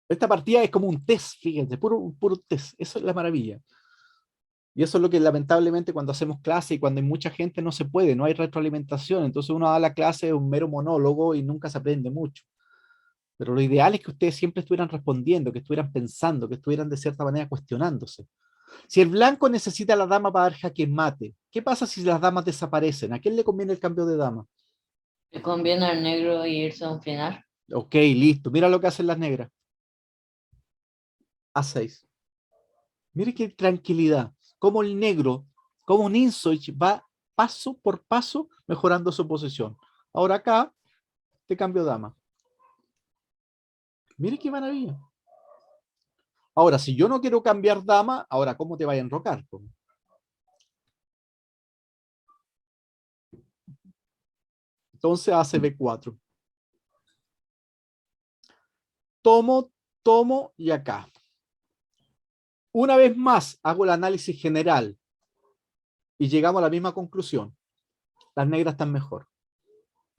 Esta partida es como un test, fíjense, puro test. Eso es la maravilla. Y eso es lo que lamentablemente cuando hacemos clase y cuando hay mucha gente no se puede, no hay retroalimentación. Entonces uno da la clase, es un mero monólogo y nunca se aprende mucho. Pero lo ideal es que ustedes siempre estuvieran respondiendo, que estuvieran pensando, que estuvieran de cierta manera cuestionándose. Si el blanco necesita a la dama para dar jaque mate, ¿qué pasa si las damas desaparecen? ¿A quién le conviene el cambio de dama? ¿Le conviene al negro irse a un final? Ok, listo. Mira lo que hacen las negras. A6. Mire qué tranquilidad. Como el negro, como Ninsoich va paso por paso mejorando su posición. Ahora acá te cambio dama. Mire qué maravilla. Ahora, si yo no quiero cambiar dama, ahora, ¿cómo te va a enrocar? Entonces hace B4. Tomo, tomo y acá. Una vez más hago el análisis general y llegamos a la misma conclusión. Las negras están mejor.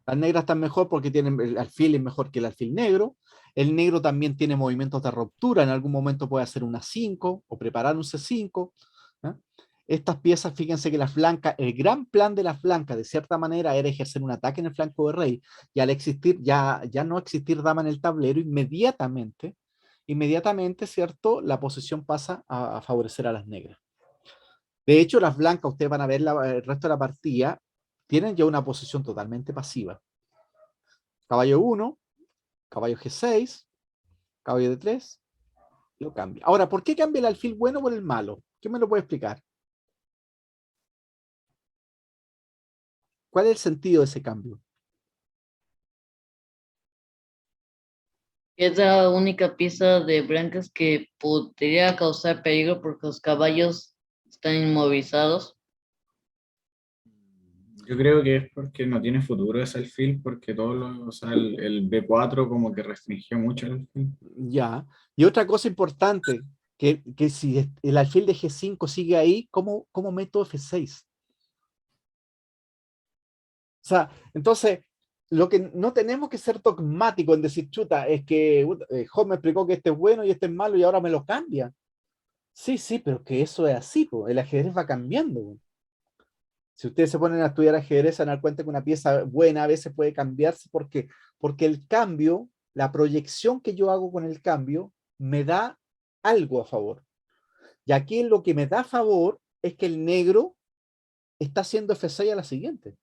Las negras están mejor porque tienen el alfil es mejor que el alfil negro. El negro también tiene movimientos de ruptura. En algún momento puede hacer una 5 o preparar un C5. ¿eh? Estas piezas, fíjense que las blancas, el gran plan de las blancas, de cierta manera, era ejercer un ataque en el flanco de rey. Y al existir, ya no existir dama en el tablero, inmediatamente, ¿cierto? La posición pasa a favorecer a las negras. De hecho, las blancas, ustedes van a ver el resto de la partida, tienen ya una posición totalmente pasiva. Caballo 1, caballo G6, caballo D3, lo cambia. Ahora, ¿por qué cambia el alfil bueno por el malo? ¿Quién me lo puede explicar? ¿Cuál es el sentido de ese cambio? Es la única pieza de blancas que podría causar peligro porque los caballos están inmovilizados. Yo creo que es porque no tiene futuro ese alfil, porque o sea, el B4 como que restringió mucho el alfil. Ya. Y otra cosa importante, que si el alfil de G5 sigue ahí, ¿cómo meto F6? O sea, entonces, lo que no tenemos que ser dogmáticos en decir, chuta, es que Job me explicó que este es bueno y este es malo y ahora me lo cambia. Sí, sí, pero que eso es así, po. El ajedrez va cambiando. Po. Si ustedes se ponen a estudiar ajedrez, se van a dar cuenta que una pieza buena a veces puede cambiarse porque el cambio, la proyección que yo hago con el cambio, me da algo a favor. Y aquí lo que me da a favor es que el negro está haciendo F6 a la siguiente.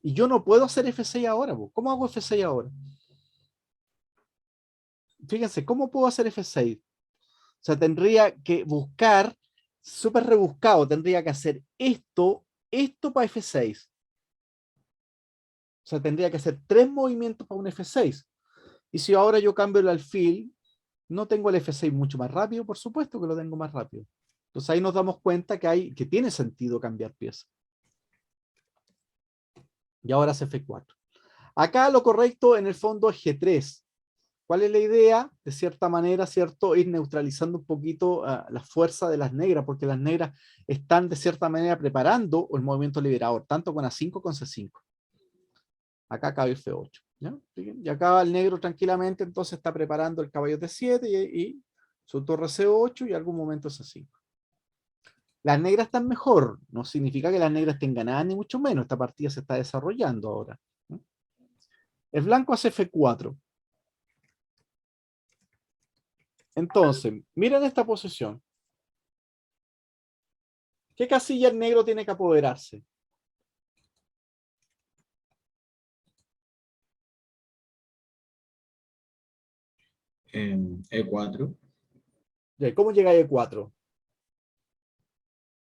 Y yo no puedo hacer F6 ahora. Po. ¿Cómo hago F6 ahora? Fíjense, ¿cómo puedo hacer F6? O sea, tendría que buscar, súper rebuscado, tendría que hacer esto para F6. O sea, tendría que hacer 3 movimientos para un F6. Y si ahora yo cambio el alfil, no tengo el F6 mucho más rápido, por supuesto que lo tengo más rápido. Entonces ahí nos damos cuenta que tiene sentido cambiar pieza. Y ahora es F4. Acá lo correcto en el fondo es G3. ¿Cuál es la idea? De cierta manera, ¿cierto? Ir neutralizando un poquito la fuerza de las negras, porque las negras están de cierta manera preparando el movimiento liberador, tanto con A5 como con C5. Acá caballo F8. ¿ya? Y acá el negro tranquilamente entonces está preparando el caballo D7 y su torre C8 y algún momento C5. Las negras están mejor, no significa que las negras estén ganadas, ni mucho menos, esta partida se está desarrollando ahora. El blanco hace F4. Entonces, miren esta posición. ¿Qué casilla el negro tiene que apoderarse? E4. ¿Cómo llega a E4?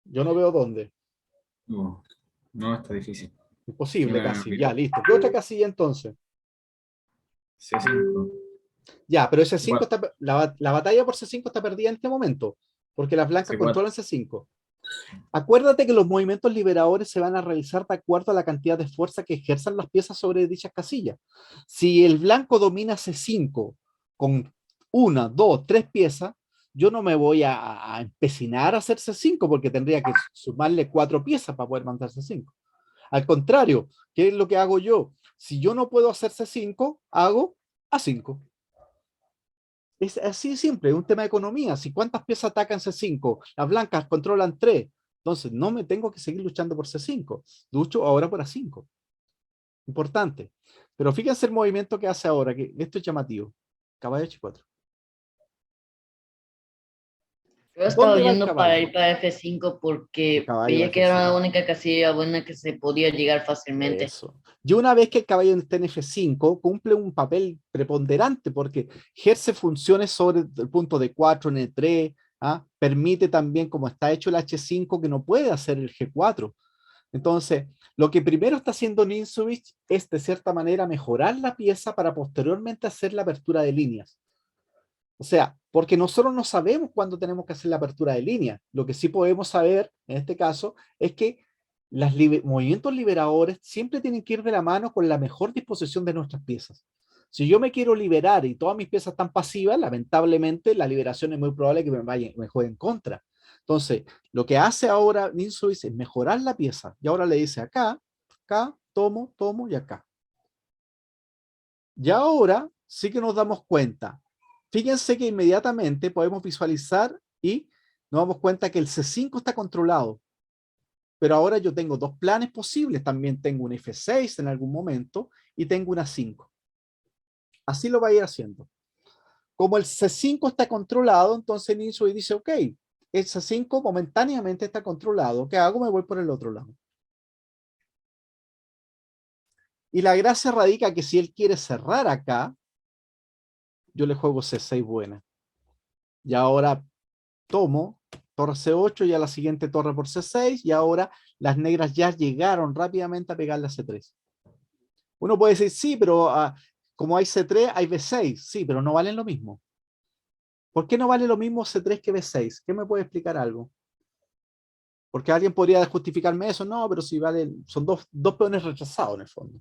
Yo no veo dónde. No, no, está difícil. Imposible Mira, casi. mira. Ya, listo. ¿Qué otra casilla entonces? C5. Ya, pero ese 5 C4. está, la batalla por C5 está perdida en este momento, porque las blancas C4. controlan C5. Acuérdate que los movimientos liberadores se van a realizar de acuerdo a la cantidad de fuerza que ejerzan las piezas sobre dichas casillas. Si el blanco domina C5 con 1, 2, 3 piezas, yo no me voy a empecinar a hacer C5 porque tendría que sumarle 4 piezas para poder mandar C5. Al contrario, ¿qué es lo que hago yo? Si yo no puedo hacer C5, hago A5. Es así de simple, es un tema de economía. Si cuántas piezas atacan C5, las blancas controlan 3, entonces no me tengo que seguir luchando por C5. Lucho ahora por A5. Importante. Pero fíjense el movimiento que hace ahora, que esto es llamativo. Caballo H4. Yo estaba ¿Dónde va el yendo para ir caballo? para F5 El porque caballo va veía a que era F5. la única casilla buena que se podía llegar fácilmente. Eso. Y una vez que el caballo está en F5, cumple un papel preponderante porque ejerce funciones sobre el punto de 4 en E3, ¿ah? Permite también, como está hecho el H5, que no puede hacer el G4. Entonces, lo que primero está haciendo Ninzowitsch es, de cierta manera, mejorar la pieza para posteriormente hacer la apertura de líneas. O sea, porque nosotros no sabemos cuándo tenemos que hacer la apertura de línea. Lo que sí podemos saber, en este caso, es que los movimientos liberadores siempre tienen que ir de la mano con la mejor disposición de nuestras piezas. Si yo me quiero liberar y todas mis piezas están pasivas, lamentablemente la liberación es muy probable que me juegue en contra. Entonces, lo que hace ahora Ninzowitsch es mejorar la pieza. Y ahora le dice acá, acá, tomo, tomo y acá. Y ahora sí que nos damos cuenta. Fíjense que inmediatamente podemos visualizar y nos damos cuenta que el C5 está controlado. Pero ahora yo tengo dos planes posibles. También tengo un F6 en algún momento y tengo una 5. Así lo va a ir haciendo. Como el C5 está controlado, entonces Ninzowitsch dice, ok, el C5 momentáneamente está controlado. ¿Qué hago? Me voy por el otro lado. Y la gracia radica que si él quiere cerrar acá, yo le juego C6 buena. Y ahora tomo torre C8 y a la siguiente torre por C6 y ahora las negras ya llegaron rápidamente a pegarle a C3. Uno puede decir, sí, pero como hay C3, hay B6. Sí, pero no valen lo mismo. ¿Por qué no vale lo mismo C3 que B6? ¿Qué me puede explicar algo? Porque alguien podría justificarme eso. No, pero si valen, son dos peones rechazados en el fondo.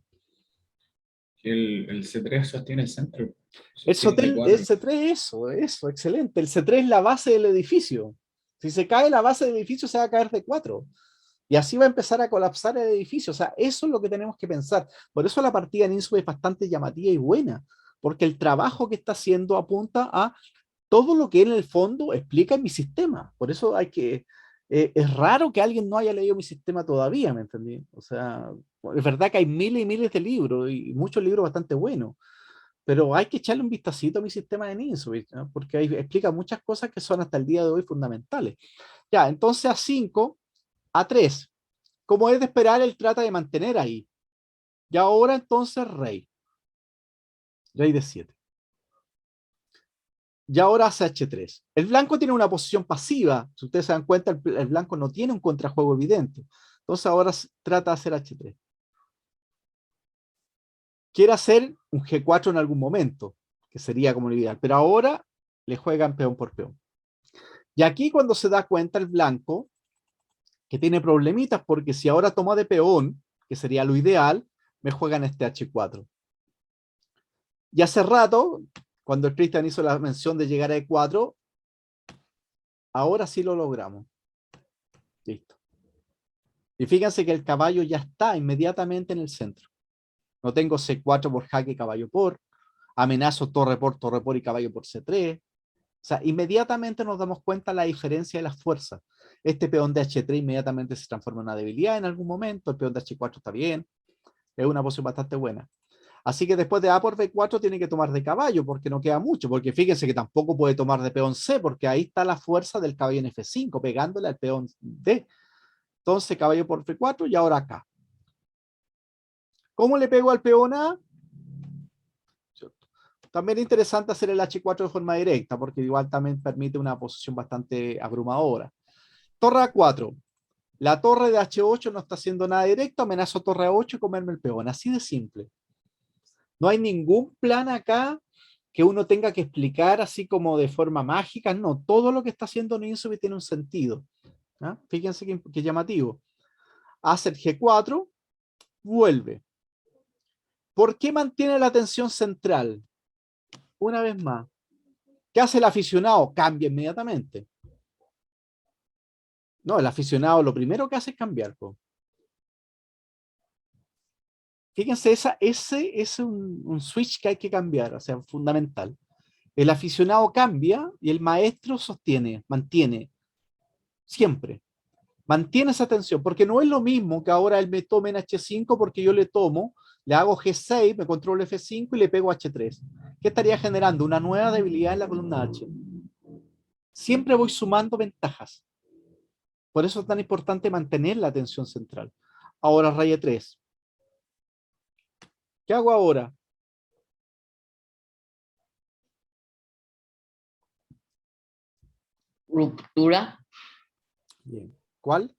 El C3 sostiene el centro. El Sostiene E4. C3, eso, excelente. El C3 es la base del edificio. Si se cae la base del edificio, se va a caer de 4. Y así va a empezar a colapsar el edificio. O sea, eso es lo que tenemos que pensar. Por eso la partida en Innsbruck es bastante llamativa y buena, porque el trabajo que está haciendo apunta a todo lo que en el fondo explica en mi sistema. Por eso hay que... es raro que alguien no haya leído mi sistema todavía, ¿me entendí? O sea, es verdad que hay miles y miles de libros y muchos libros bastante buenos, pero hay que echarle un vistacito a mi sistema de Ninja, ¿no? Porque ahí explica muchas cosas que son hasta el día de hoy fundamentales. Ya, entonces A5, A3. Como es de esperar, él trata de mantener ahí. Y ahora entonces rey. Rey de 7. Y ahora hace H3. El blanco tiene una posición pasiva. Si ustedes se dan cuenta, el blanco no tiene un contrajuego evidente. Entonces ahora trata de hacer H3. Quiere hacer un G4 en algún momento, que sería como lo ideal. Pero ahora le juegan peón por peón. Y aquí cuando se da cuenta el blanco, que tiene problemitas, porque si ahora toma de peón, que sería lo ideal, me juegan este H4. Y hace rato, cuando el Cristian hizo la mención de llegar a E4, ahora sí lo logramos. Listo. Y fíjense que el caballo ya está inmediatamente en el centro. No tengo C4 por jaque, caballo por. Amenazo torre por y caballo por C3. O sea, inmediatamente nos damos cuenta de la diferencia de las fuerzas. Este peón de H3 inmediatamente se transforma en una debilidad en algún momento, el peón de H4 está bien, es una posición bastante buena. Así que después de A por B4 tiene que tomar de caballo, porque no queda mucho, porque fíjense que tampoco puede tomar de peón C, porque ahí está la fuerza del caballo en F5, pegándole al peón D. Entonces, caballo por F4 y ahora acá. ¿Cómo le pego al peón A? También es interesante hacer el H4 de forma directa, porque igual también permite una posición bastante abrumadora. Torre A4. La torre de H8 no está haciendo nada directo, amenazo torre A8 y comerme el peón. Así de simple. No hay ningún plan acá que uno tenga que explicar así como de forma mágica. No, todo lo que está haciendo Ninsubi tiene un sentido. ¿Ah? Fíjense qué llamativo. Hace el G4, vuelve. ¿Por qué mantiene la atención central? Una vez más. ¿Qué hace el aficionado? Cambia inmediatamente. No, el aficionado lo primero que hace es cambiar. Fíjense, ese es un switch que hay que cambiar, o sea, fundamental. El aficionado cambia y el maestro sostiene, mantiene, siempre. Mantiene esa atención, porque no es lo mismo que ahora él me tome en H5 porque yo le tomo, le hago G6, me controlo F5 y le pego H3. ¿Qué estaría generando? Una nueva debilidad en la columna H. Siempre voy sumando ventajas. Por eso es tan importante mantener la atención central. Ahora rey E3. ¿Qué hago ahora? Ruptura. Bien. ¿Cuál?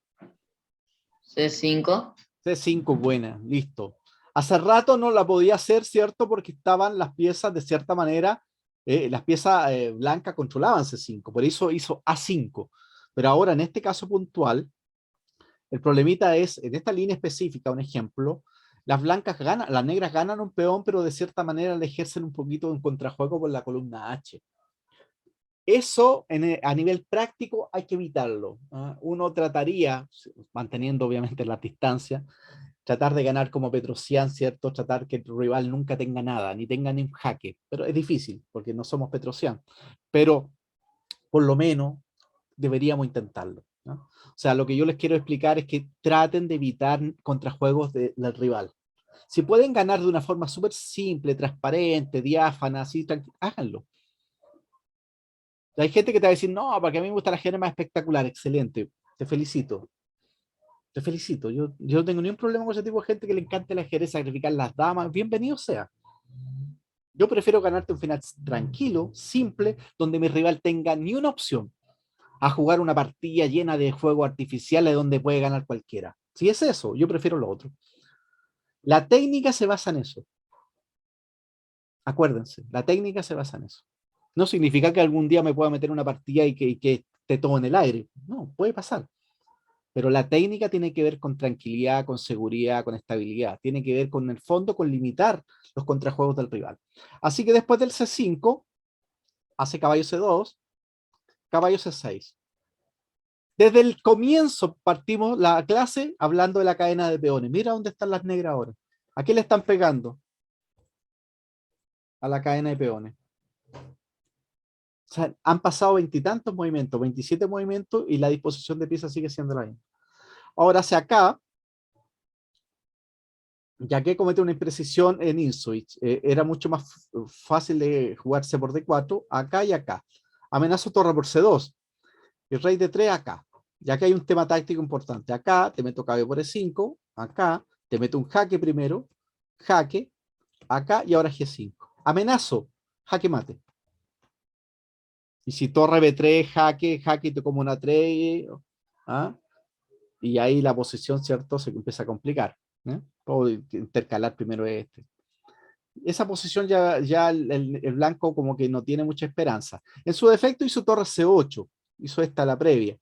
C5. C5, buena, listo. Hace rato no la podía hacer, ¿cierto? Porque estaban las piezas de cierta manera, las piezas blancas controlaban C5, por eso hizo A5. Pero ahora en este caso puntual, el problemita es, en esta línea específica, un ejemplo, las blancas ganan, las negras ganan un peón, pero de cierta manera le ejercen un poquito en contrajuego con la columna H. Eso a nivel práctico hay que evitarlo. ¿Ah? Uno trataría, manteniendo obviamente la distancia, tratar de ganar como Petrosian, ¿cierto? Tratar que el rival nunca tenga nada, ni tenga ni un jaque. Pero es difícil, porque no somos Petrosian. Pero por lo menos deberíamos intentarlo, ¿no? O sea, lo que yo les quiero explicar es que traten de evitar contrajuegos del rival. Si pueden ganar de una forma súper simple, transparente, diáfana, así, háganlo. Hay gente que te va a decir, no, porque a mí me gusta la ajedrez más espectacular. Excelente, te felicito. Te felicito. Yo no tengo ningún problema con ese tipo de gente que le encanta el ajedrez, sacrificar las damas. Bienvenido sea. Yo prefiero ganarte un final tranquilo, simple, donde mi rival tenga ni una opción a jugar una partida llena de juegos artificiales donde puede ganar cualquiera. Si es eso, yo prefiero lo otro. La técnica se basa en eso. Acuérdense, la técnica se basa en eso. No significa que algún día me pueda meter una partida y que esté todo en el aire. No, puede pasar. Pero la técnica tiene que ver con tranquilidad, con seguridad, con estabilidad. Tiene que ver con el fondo, con limitar los contrajuegos del rival. Así que después del C5, hace caballo C2, caballo C6. Desde el comienzo partimos la clase hablando de la cadena de peones. Mira dónde están las negras ahora. ¿A qué le están pegando? A la cadena de peones. O sea, han pasado veintitantos movimientos, 27 movimientos, y la disposición de piezas sigue siendo la misma. Ahora hacia acá, ya que comete una imprecisión en InSwitch, era mucho más fácil de jugarse por D4, acá y acá. Amenazo torre por C2, y rey de 3 acá. Ya que hay un tema táctico importante. Acá te meto caballo por E5, acá te meto un jaque primero, jaque, acá y ahora G5. Amenazo, jaque mate. Y si torre B3, jaque, jaque, te como una 3, ¿ah? Y ahí la posición, ¿cierto? Se empieza a complicar. ¿eh? Puedo intercalar primero este. Esa posición ya el blanco como que no tiene mucha esperanza. En su defecto hizo torre C8, hizo esta la previa.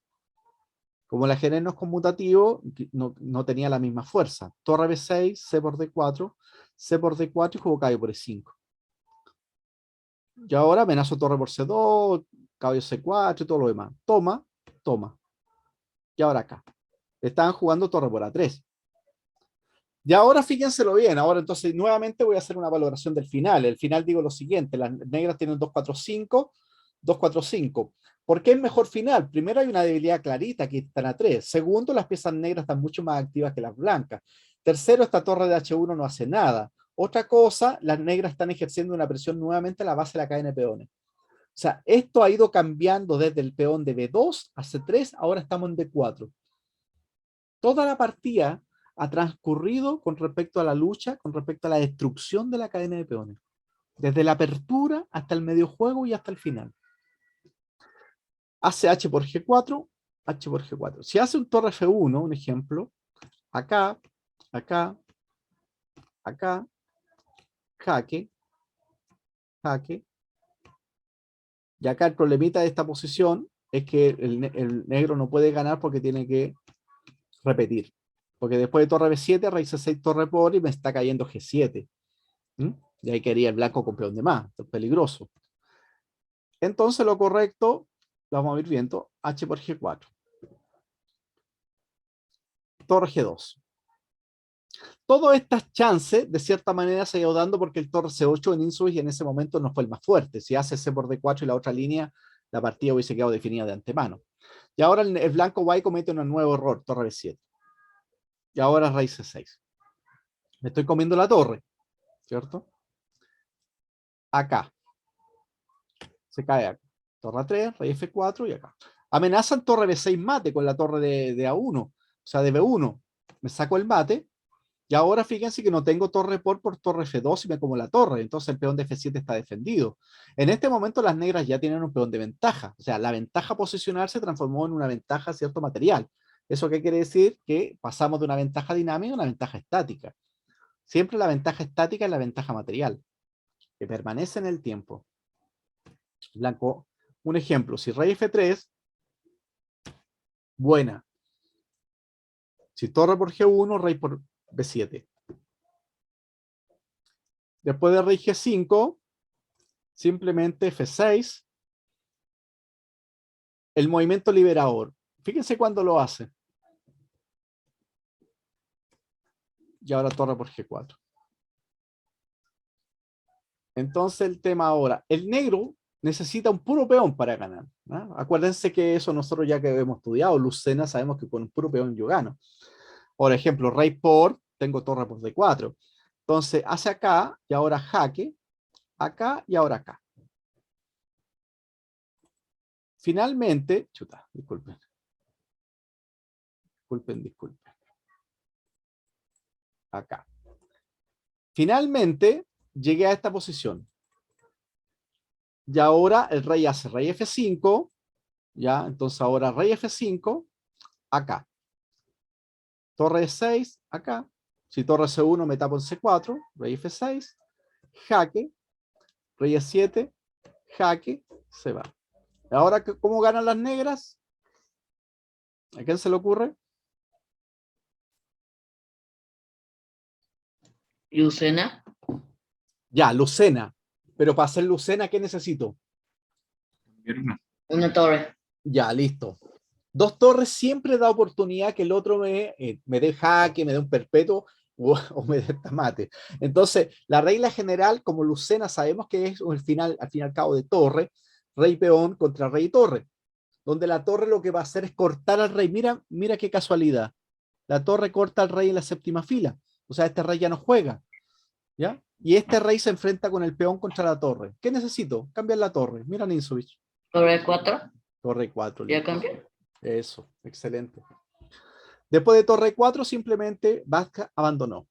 Como el ajedrez no es conmutativo, no tenía la misma fuerza. Torre B6, C por D4, C por D4 y jugó caballo por E5. Y ahora amenazo torre por C2, caballo C4 y todo lo demás. Toma, toma. Y ahora acá. Estaban jugando torre por A3. Y ahora fíjenselo bien, ahora entonces nuevamente voy a hacer una valoración del final. El final digo lo siguiente, las negras tienen 2, 4, 5, 2, 4, 5. ¿Por qué es mejor final? Primero, hay una debilidad clarita, que están a 3. Segundo, las piezas negras están mucho más activas que las blancas. Tercero, esta torre de H1 no hace nada. Otra cosa, las negras están ejerciendo una presión nuevamente a la base de la cadena de peones. O sea, esto ha ido cambiando desde el peón de B2 a C3, ahora estamos en D4. Toda la partida ha transcurrido con respecto a la lucha, con respecto a la destrucción de la cadena de peones. Desde la apertura hasta el medio juego y hasta el final. Hace H por G4, H por G4. Si hace un torre F1, un ejemplo, acá, acá, acá, jaque, jaque, y acá el problemita de esta posición es que el negro no puede ganar porque tiene que repetir. Porque después de torre B7, rey C6, torre por, y me está cayendo G7. Y ahí quedaría el blanco con peón de más. Esto es peligroso. Entonces lo correcto, lo vamos a ir viendo, H por G4. Torre G2. Todas estas chances, de cierta manera, se ha ido dando porque el torre C8 en Insubis en ese momento no fue el más fuerte. Si hace C por D4 y la otra línea, la partida hubiese quedado definida de antemano. Y ahora el blanco Y comete un nuevo error, torre B7. Y ahora rey C6. Me estoy comiendo la torre, ¿cierto? Acá. Se cae acá. Torre A3, rey F4 y acá. Amenazan torre B6 mate con la torre de A1, o sea, de B1. Me saco el mate. Y ahora fíjense que no tengo torre por torre F2 y me como la torre. Entonces el peón de F7 está defendido. En este momento las negras ya tienen un peón de ventaja. O sea, la ventaja posicional se transformó en una ventaja, cierto, material. ¿Eso qué quiere decir? Que pasamos de una ventaja dinámica a una ventaja estática. Siempre la ventaja estática es la ventaja material, que permanece en el tiempo. Blanco, un ejemplo. Si rey F3, buena. Si torre por G1, rey por B7. Después de rey G5, simplemente F6. El movimiento liberador. Fíjense cuándo lo hace. Y ahora torre por G4. Entonces el tema ahora. El negro necesita un puro peón para ganar, ¿no? Acuérdense que eso nosotros ya que hemos estudiado, Lucena, sabemos que con un puro peón yo gano. Por ejemplo, rey por, tengo torre por D4. Entonces hace acá y ahora jaque, acá y ahora acá. Finalmente, chuta, disculpen. Disculpen. Acá. Finalmente, llegué a esta posición. Y ahora el rey hace rey F5, ¿ya? Entonces ahora rey F5, acá. Torre E6, acá. Si torre C1 me tapo en C4, rey F6, jaque, rey E7, jaque, se va. Ahora, ¿cómo ganan las negras? ¿A quién se le ocurre? Lucena. Ya, Lucena. Pero para hacer Lucena, ¿qué necesito? Una torre. Ya, listo. 2 torres siempre da oportunidad que el otro me dé jaque, me dé un perpetuo o me dé mate. Entonces, la regla general, como Lucena, sabemos que es al fin y al cabo de torre, rey peón contra rey torre, donde la torre lo que va a hacer es cortar al rey. Mira qué casualidad. La torre corta al rey en la séptima fila. O sea, este rey ya no juega. ¿Ya? Y este rey se enfrenta con el peón contra la torre. ¿Qué necesito? Cambiar la torre. Mira Ninsovich. Torre 4. Torre 4. ¿Ya cambió? Eso, excelente. Después de torre 4 simplemente Vázquez abandonó.